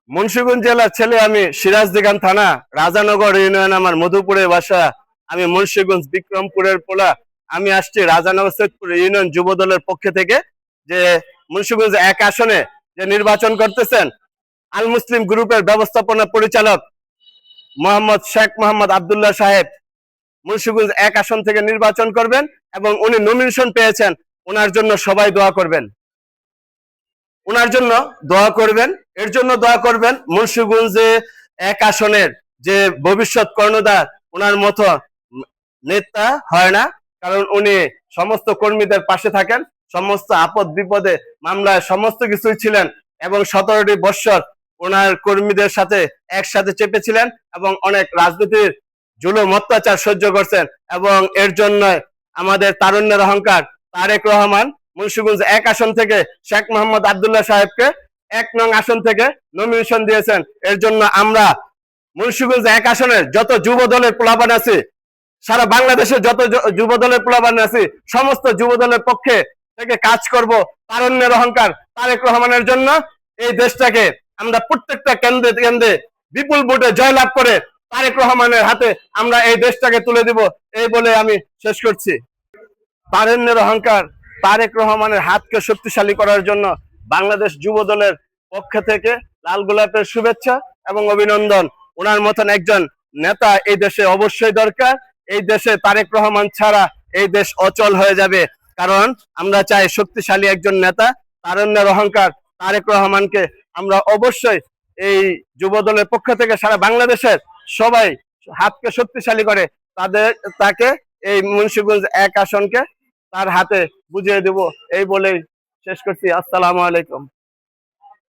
মুন্সিগঞ্জ জেলার ছেলে আমি, সিরাজদিগান থানা, রাজানগর ইউনিয়ন আমার, মধুপুরে বাসা। আমি মুন্সিগঞ্জ বিক্রমপুরের পোলা। আমি আসছি রাজানগর সৈয়দপুর ইউনিয়ন যুব দলের পক্ষ থেকে, যে মুন্সিগঞ্জ 1 আসনে যে নির্বাচন করতেছেন, আল মুসলিম গ্রুপের ব্যবস্থাপনা পরিচালক মোহাম্মদ শেখ মোহাম্মদ আব্দুল্লাহ সাহেব মুন্সিগঞ্জ 1 আসন থেকে নির্বাচন করবেন, এবং উনি নমিনেশন পেয়েছেন। ওনার জন্য সবাই দোয়া করবেন, ওনার জন্য দোয়া করবেন, এর জন্য দোয়া করবেন। মুন্সিগঞ্জে 1 আসনের যে ভবিষ্যৎ কর্ণধার, ওনার মতো নেতা হয় না। কারণ উনি সমস্ত কর্মীদের পাশে থাকেন, সমস্ত আপদ বিপদে মামলায় সমস্ত কিছুই ছিলেন, এবং 17টি বৎসর ওনার কর্মীদের সাথে একসাথে চেপেছিলেন, এবং অনেক রাজনীতির জুলুম অত্যাচার সহ্য করছেন। এবং এর জন্য আমাদের তারুণ্যের অহংকার তারেক রহমান মুন্সিগঞ্জ 1 আসন থেকে শেখ মোহাম্মদ আব্দুল্লাহ সাহেবকে 1 নং আসন থেকে নমিনেশন দিয়েছেন। এর জন্য আমরা মুন্সিগঞ্জ 1 আসনের যত যুব দলের প্লাবান আছে, সারা বাংলাদেশের যত যুব দলের প্লাবান আছে, সমস্ত যুব দলের পক্ষে থেকে কাজ করব। তারুণ্যের অহংকার তারেক রহমানের জন্য এই দেশটাকে আমরা প্রত্যেকটা কেন্দ্রে কেন্দ্রে বিপুল ভোটে জয়লাভ করে তারেক রহমানের হাতে আমরা এই দেশটাকে তুলে দিব, এই বলে আমি শেষ করছি। তারুণ্যের অহংকার তারেক রহমানের হাতকে শক্তিশালী করার জন্য বাংলাদেশ যুব দলের পক্ষ থেকে লাল গোলাপের শুভেচ্ছা এবং অভিনন্দন। ওনার মতন একজন নেতা এই দেশে অবশ্যই দরকার। এই দেশে তারেক রহমান ছাড়া এই দেশ অচল হয়ে যাবে। কারণ আমরা চাই শক্তিশালী একজন নেতা। তারুণ্যের অহংকার তারেক রহমানকে আমরা অবশ্যই এই যুব দলের পক্ষ থেকে সারা বাংলাদেশের সবাই হাতকে শক্তিশালী করে তাকে এই মুন্সিগঞ্জ 1 আসনকে তার হাতে বুঝিয়ে দেব, এই বলেই শেষ করছি। আসসালামু আলাইকুম।